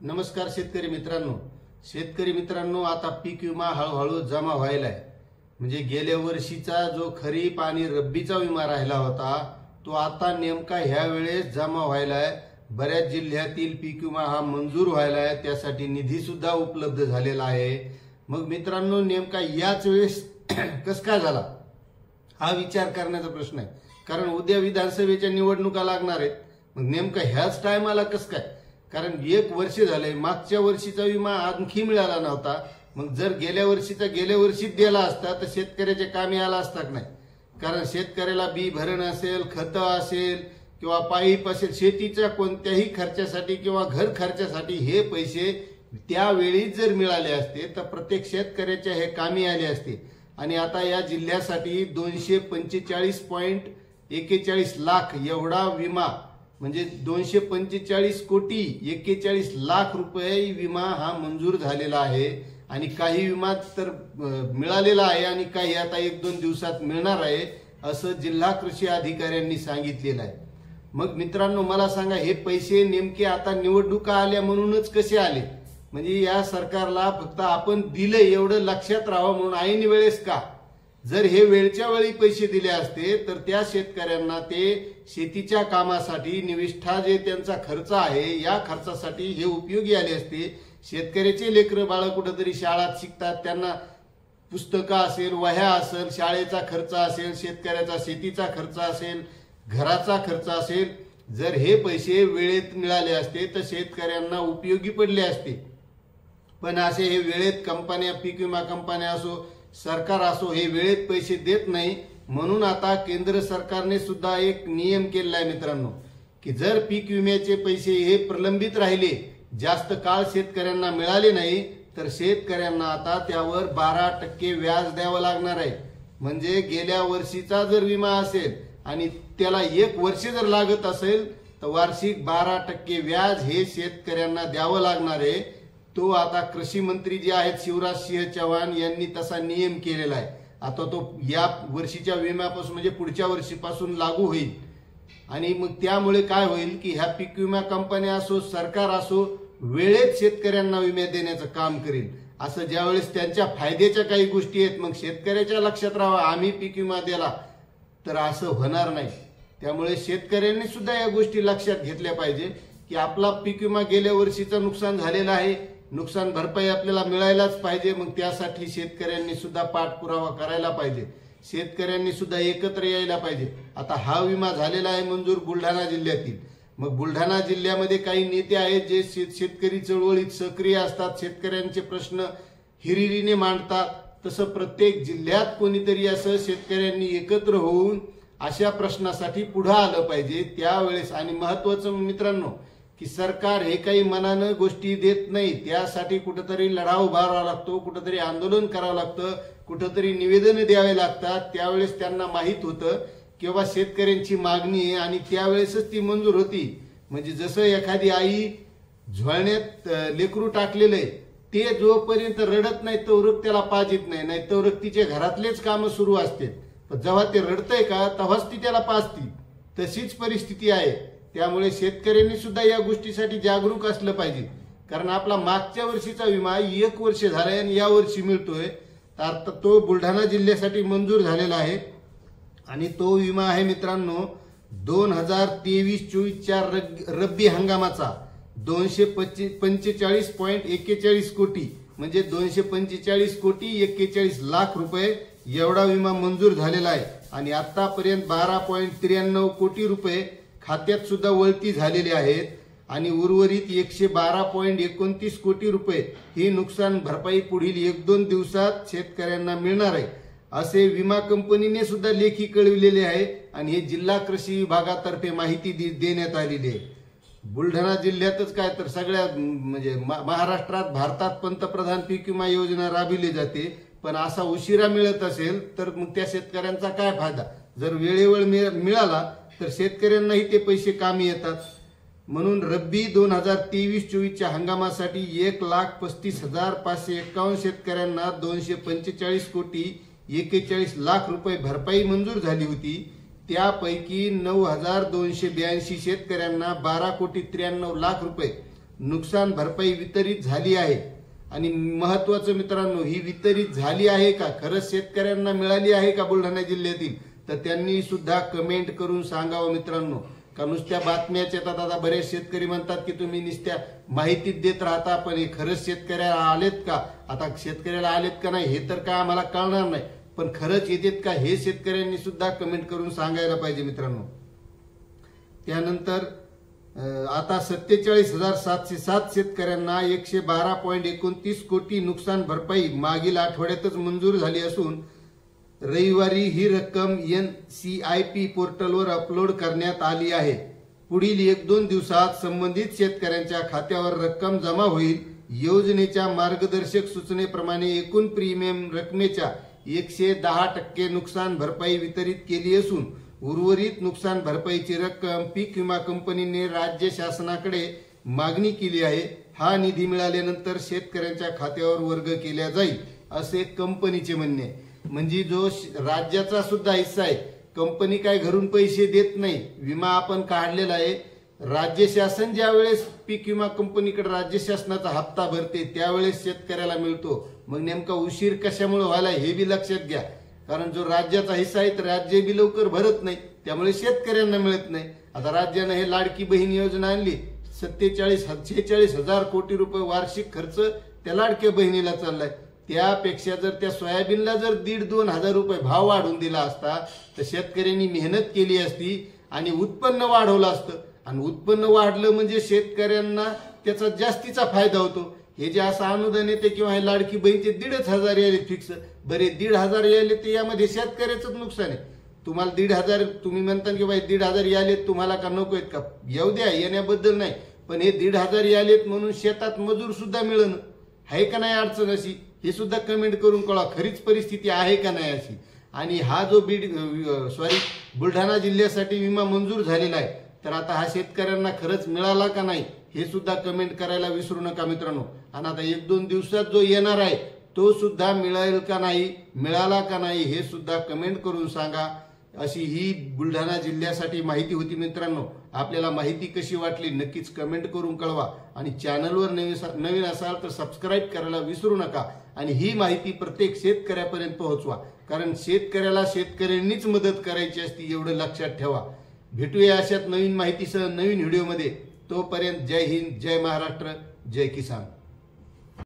नमस्कार शेतकरी मित्रांनो, आता पीक विमा हळूहळू जमा व्हायला आहे। म्हणजे गेल्या वर्षीचा जो खरीप आणि रब्बीचा विमा राहिला होता तो आता नेमका ह्या वेळेस जमा व्हायला आहे। बऱ्याच जिल्ह्यातील पीक विमा हा मंजूर व्हायला आहे, त्यासाठी निधी सुद्धा उपलब्ध झालेला आहे। मग मित्रांनो, नेमका याच वेळेस कस काय झाला हा विचार करण्याचा प्रश्न आहे, कारण उद्या विधानसभेच्या निवडणुका लागणार आहेत। मग नेमका ह्याच टायमाला कस काय, कारण 1 वर्ष झाले, मागच्या वर्षीचा विमा आणखी मिळाला नव्हता। मग जर गेल्या वर्षीच दिला असता तर शेतकऱ्याच्या कामी आला असता की नाही, कारण शेतकऱ्याला बी भरणं असेल, खत असेल किंवा पाईप असेल, शेतीच्या कोणत्याही खर्चासाठी किंवा घर खर्चासाठी हे पैसे त्यावेळी जर मिळाले असते तर प्रत्येक शेतकऱ्याच्या हे कामी आले असते। आणि आता या जिल्ह्यासाठी 245.41 लाख एवढा विमा, म्हणजे 245.41 रुपये विमा हा मंजूर झालेला आहे। आणि काही विमा तर मिळालेला आहे आणि काही आता 1-2 दिवसात मिळणार आहे, असं जिल्हा कृषी अधिकाऱ्यांनी सांगितलेलं आहे। मग मित्रांनो, मला सांगा, हे पैसे नेमके आता निवडणुका आल्या म्हणूनच कसे आले? म्हणजे या सरकारला फक्त आपण दिले एवढं लक्षात राहावं म्हणून ऐन वेळेस का? जर हे वेळच्या वेळी पैसे दिले असते तर त्या शेतकऱ्यांना ते शेतीच्या कामासाठी, निविष्ठा जे त्यांचा खर्च आहे या खर्चासाठी हे उपयोगी आले असते। शेतकऱ्याचे लेकरं बाळ कुठेतरी शाळेत शिकतात, त्यांना पुस्तकं असेल, वह्या असेल, शाळेचा खर्च असेल, शेतकऱ्याचा शेतीचा खर्च असेल, घराचा खर्च असेल, जर हे पैसे वेळेत मिळाले असते तर शेतकऱ्यांना उपयोगी पडले असते। पण असे हे वेळेत कंपन्या, पीक विमा कंपन्या असो, सरकार असो, हे वेळेत पैसे देत नाही। म्हणून आता केंद्र सरकारने सुद्धा एक नियम केलेला आहे मित्रांनो, की जर पीक विम्याचे पैसे हे प्रलंबित राहिले, जास्त काळ शेतकऱ्यांना मिळाले नाही, तर शेतकऱ्यांना आता त्यावर 12% व्याज द्यावं लागणार आहे। म्हणजे गेल्या वर्षीचा जर विमा असेल आणि त्याला 1 वर्ष जर लागत असेल तर वार्षिक 12% व्याज हे शेतकऱ्यांना द्यावं लागणार आहे। तो आता कृषी मंत्री जे आहेत शिवराज सिंह चौहान यांनी तसा नियम केलेला आहे। आता तो या वर्षीच्या विम्यापासून म्हणजे पुढच्या वर्षीपासून लागू होईल। आणि मग त्यामुळे काय होईल की ह्या पीक विमा कंपन्या असो, सरकार असो, वेळेत शेतकऱ्यांना विमा देण्याचं काम करेल। असं ज्यावेळेस त्यांच्या फायद्याच्या काही गोष्टी आहेत, मग शेतकऱ्याच्या लक्षात राहावं आम्ही पीक विमा दिला, तर असं होणार नाही। त्यामुळे शेतकऱ्यांनी सुद्धा या गोष्टी लक्षात घेतल्या पाहिजे की आपला पीक विमा गेल्या वर्षीचं नुकसान झालेलं आहे, नुकसान भरपाई आपल्याला मिळायलाच पाहिजे। मग त्यासाठी शेतकऱ्यांनी सुद्धा पाठपुरावा करायला पाहिजे, शेतकऱ्यांनी सुद्धा एकत्र यायला पाहिजे। आता हा विमा झालेला आहे मंजूर बुलढाणा जिल्ह्यातील। मग बुलढाणा जिल्ह्यामध्ये काही नेते आहेत जे शेतकरी चळवळीत सक्रिय असतात, शेतकऱ्यांचे प्रश्न हिरिरीने मांडतात। तसं प्रत्येक जिल्ह्यात कोणीतरी असं शेतकऱ्यांनी एकत्र होऊन अशा प्रश्नासाठी पुढे आलं पाहिजे त्यावेळेस। आणि महत्त्वाचं मित्रांनो, की सरकार हे काही मनानं गोष्टी देत नाही, त्यासाठी कुठेतरी लढा उभारावा लागतो, कुठेतरी आंदोलन करावं लागतं, कुठेतरी निवेदन द्यावे लागतात। त्यावेळेस त्यांना माहित होतं किंवा शेतकऱ्यांची मागणी आहे आणि त्यावेळेसच ती मंजूर होती। म्हणजे जसं एखादी आई झोळण्यात लेकरू टाकलेलं आहे, ते जोपर्यंत रडत नाही तोवरक त्याला पाज येत नाही, नाही तोवरक तिच्या घरातलेच कामं सुरू असते। पण जेव्हा ते रडतंय का तेव्हाच ती त्याला पाजती, तशीच परिस्थिती आहे। त्यामुळे शेतकऱ्यांनी सुद्धा या गोष्टीसाठी जागरूक असलं पाहिजे, कारण आपला मागच्या वर्षीचा विमा 1 वर्ष झालाय आणि या वर्षी मिळतोय, तर तो बुलढाणा जिल्ह्यासाठी मंजूर झालेला आहे। आणि तो विमा आहे मित्रांनो 2023-24च्या रब्बी हंगामाचा 245.41 कोटी, म्हणजे 245.41 लाख रुपये एवढा विमा मंजूर झालेला आहे। आणि आतापर्यंत 12.93 कोटी रुपये खात्यात सुद्धा वळती झालेले आहेत। आणि उर्वरित 112.29 कोटी रुपये ही नुकसान भरपाई पुढील 1-2 दिवसात शेतकऱ्यांना मिळणार आहे, असे विमा कंपनीने सुद्धा लेखी कळविलेले आहे। आणि हे जिल्हा कृषी विभागातर्फे माहिती देण्यात आलेली आहे। बुलढाणा जिल्ह्यातच काय तर सगळ्या म्हणजे महाराष्ट्रात, भारतात पंतप्रधान पीक विमा योजना राबविली जाते, पण असा उशिरा मिळत असेल तर मग त्या शेतकऱ्यांचा काय फायदा? जर वेळेवर मिळाला तर शेतकऱ्यांनाही ते पैसे कामी येतात। म्हणून रब्बी 2023-24च्या हंगामासाठी 1,35,551 शेतकऱ्यांना 245.41 लाख रुपये भरपाई मंजूर झाली होती। त्यापैकी 9,282 शेतकऱ्यांना 12,93,00,000 रुपये नुकसान भरपाई वितरित झाली आहे आणि महत्वाचं मित्रांनो, ही वितरित झाली आहे का, खरंच शेतकऱ्यांना मिळाली आहे का बुलढाणा जिल्ह्यातील, तर त्यांनी सुद्धा कमेंट करून सांगावं मित्रांनो. का नुसत्या बातम्याच येतात. आता बरेच शेतकरी म्हणतात की तुम्ही नुसत्या माहितीच देत राहता, पण हे खरंच शेतकऱ्याला आलेत का, आता शेतकऱ्याला आलेत का नाही हे तर काय आम्हाला कळणार नाही, पण खरंच येतात का हे शेतकऱ्यांनी सुद्धा कमेंट करून सांगायला पाहिजे मित्रांनो. त्यानंतर आता 47,707 शेतकऱ्यांना 112.29 कोटी नुकसान भरपाई मागील आठवड्यातच मंजूर झाली असून रविवारी ही रक्कम NCIP पोर्टलवर अपलोड करण्यात आली आहे. पुढील 1-2 दिवसात संबंधित शेतकऱ्यांच्या खात्यावर रक्कम जमा होईल. योजनेच्या मार्गदर्शक सूचनेप्रमाणे एकूण प्रीमियम रकमेच्या 110% नुकसान भरपाई वितरित केली असून उर्वरित नुकसान भरपाईची रक्कम पीक विमा कंपनीने राज्य शासनाकडे मागणी केली आहे. हा निधी मिळाल्यानंतर शेतकऱ्यांच्या खात्यावर वर्ग केला जाईल असे कंपनीचे म्हणणे आहे. म्हणजे जो राज्याचा सुद्धा हिस्सा आहे, कंपनी काय घरून पैसे देत नाही. विमा आपण काढलेला आहे. राज्य शासन ज्या वेळेस पीक विमा कंपनीकडे राज्य शासनाचा हप्ता भरते त्यावेळेस शेतकऱ्याला मिळतो. मग नेमका उशीर कशामुळे व्हायला हे बी लक्षात घ्या. कारण जो राज्याचा हिस्सा आहे तर राज्य बी लवकर भरत नाही, त्यामुळे शेतकऱ्यांना मिळत नाही. आता राज्यानं हे लाडकी बहीण योजना आणली, 46,000 कोटी रुपये वार्षिक खर्च त्या लाडक्या बहिणीला चाललाय. त्यापेक्षा जर त्या सोयाबीनला जर 1,500-2,000 हजार रुपये भाव वाढून दिला असता तर शेतकऱ्यांनी मेहनत केली असती आणि उत्पन्न वाढवलं असतं. आणि उत्पन्न वाढलं म्हणजे शेतकऱ्यांना त्याचा जास्तीचा फायदा होतो. हे जे असं अनुदान येते किंवा हे लाडकी बहीणचे 1,500 यायले फिक्स, बरे 1,500 यायले ते यामध्ये शेतकऱ्याचंच नुकसान आहे. तुम्हाला 1,500 तुम्ही म्हणता की बाई 1,500 यालेत तुम्हाला का नको आहेत का, येऊ द्या, येण्याबद्दल नाही, पण हे 1,500 यालेत म्हणून शेतात मजूर सुद्धा मिळणं आहे का नाही अडचण अशी, हे सुद्धा कमेंट करून कळवा. खरीच परिस्थिती आहे का नाही अशी. आणि हा जो बुलढाणा जिल्ह्यासाठी विमा मंजूर झालेला आहे तर आता हा शेतकऱ्यांना खरंच मिळाला का नाही हे सुद्धा कमेंट करायला विसरू नका मित्रांनो. आणि आता 1-2 दिवसात जो येणार आहे तो सुद्धा मिळेल का नाही, मिळाला का नाही हे सुद्धा कमेंट करून सांगा. अशी ही बुलढाणा जिल्ह्यासाठी माहिती होती मित्रांनो. आपल्याला माहिती कशी वाटली नक्कीच कमेंट करून कळवा. आणि चॅनलवर नवीन असाल तर सबस्क्राईब करायला विसरू नका. आणि ही माहिती प्रत्येक शेतकऱ्यापर्यंत पोहोचवा, कारण शेतकऱ्याला शेतकऱ्यांनीच मदत करायची असती, एवढं लक्षात ठेवा. भेटूया अशात नवीन माहितीसह नवीन व्हिडिओमध्ये. तोपर्यंत जय हिंद, जय महाराष्ट्र, जय किसान.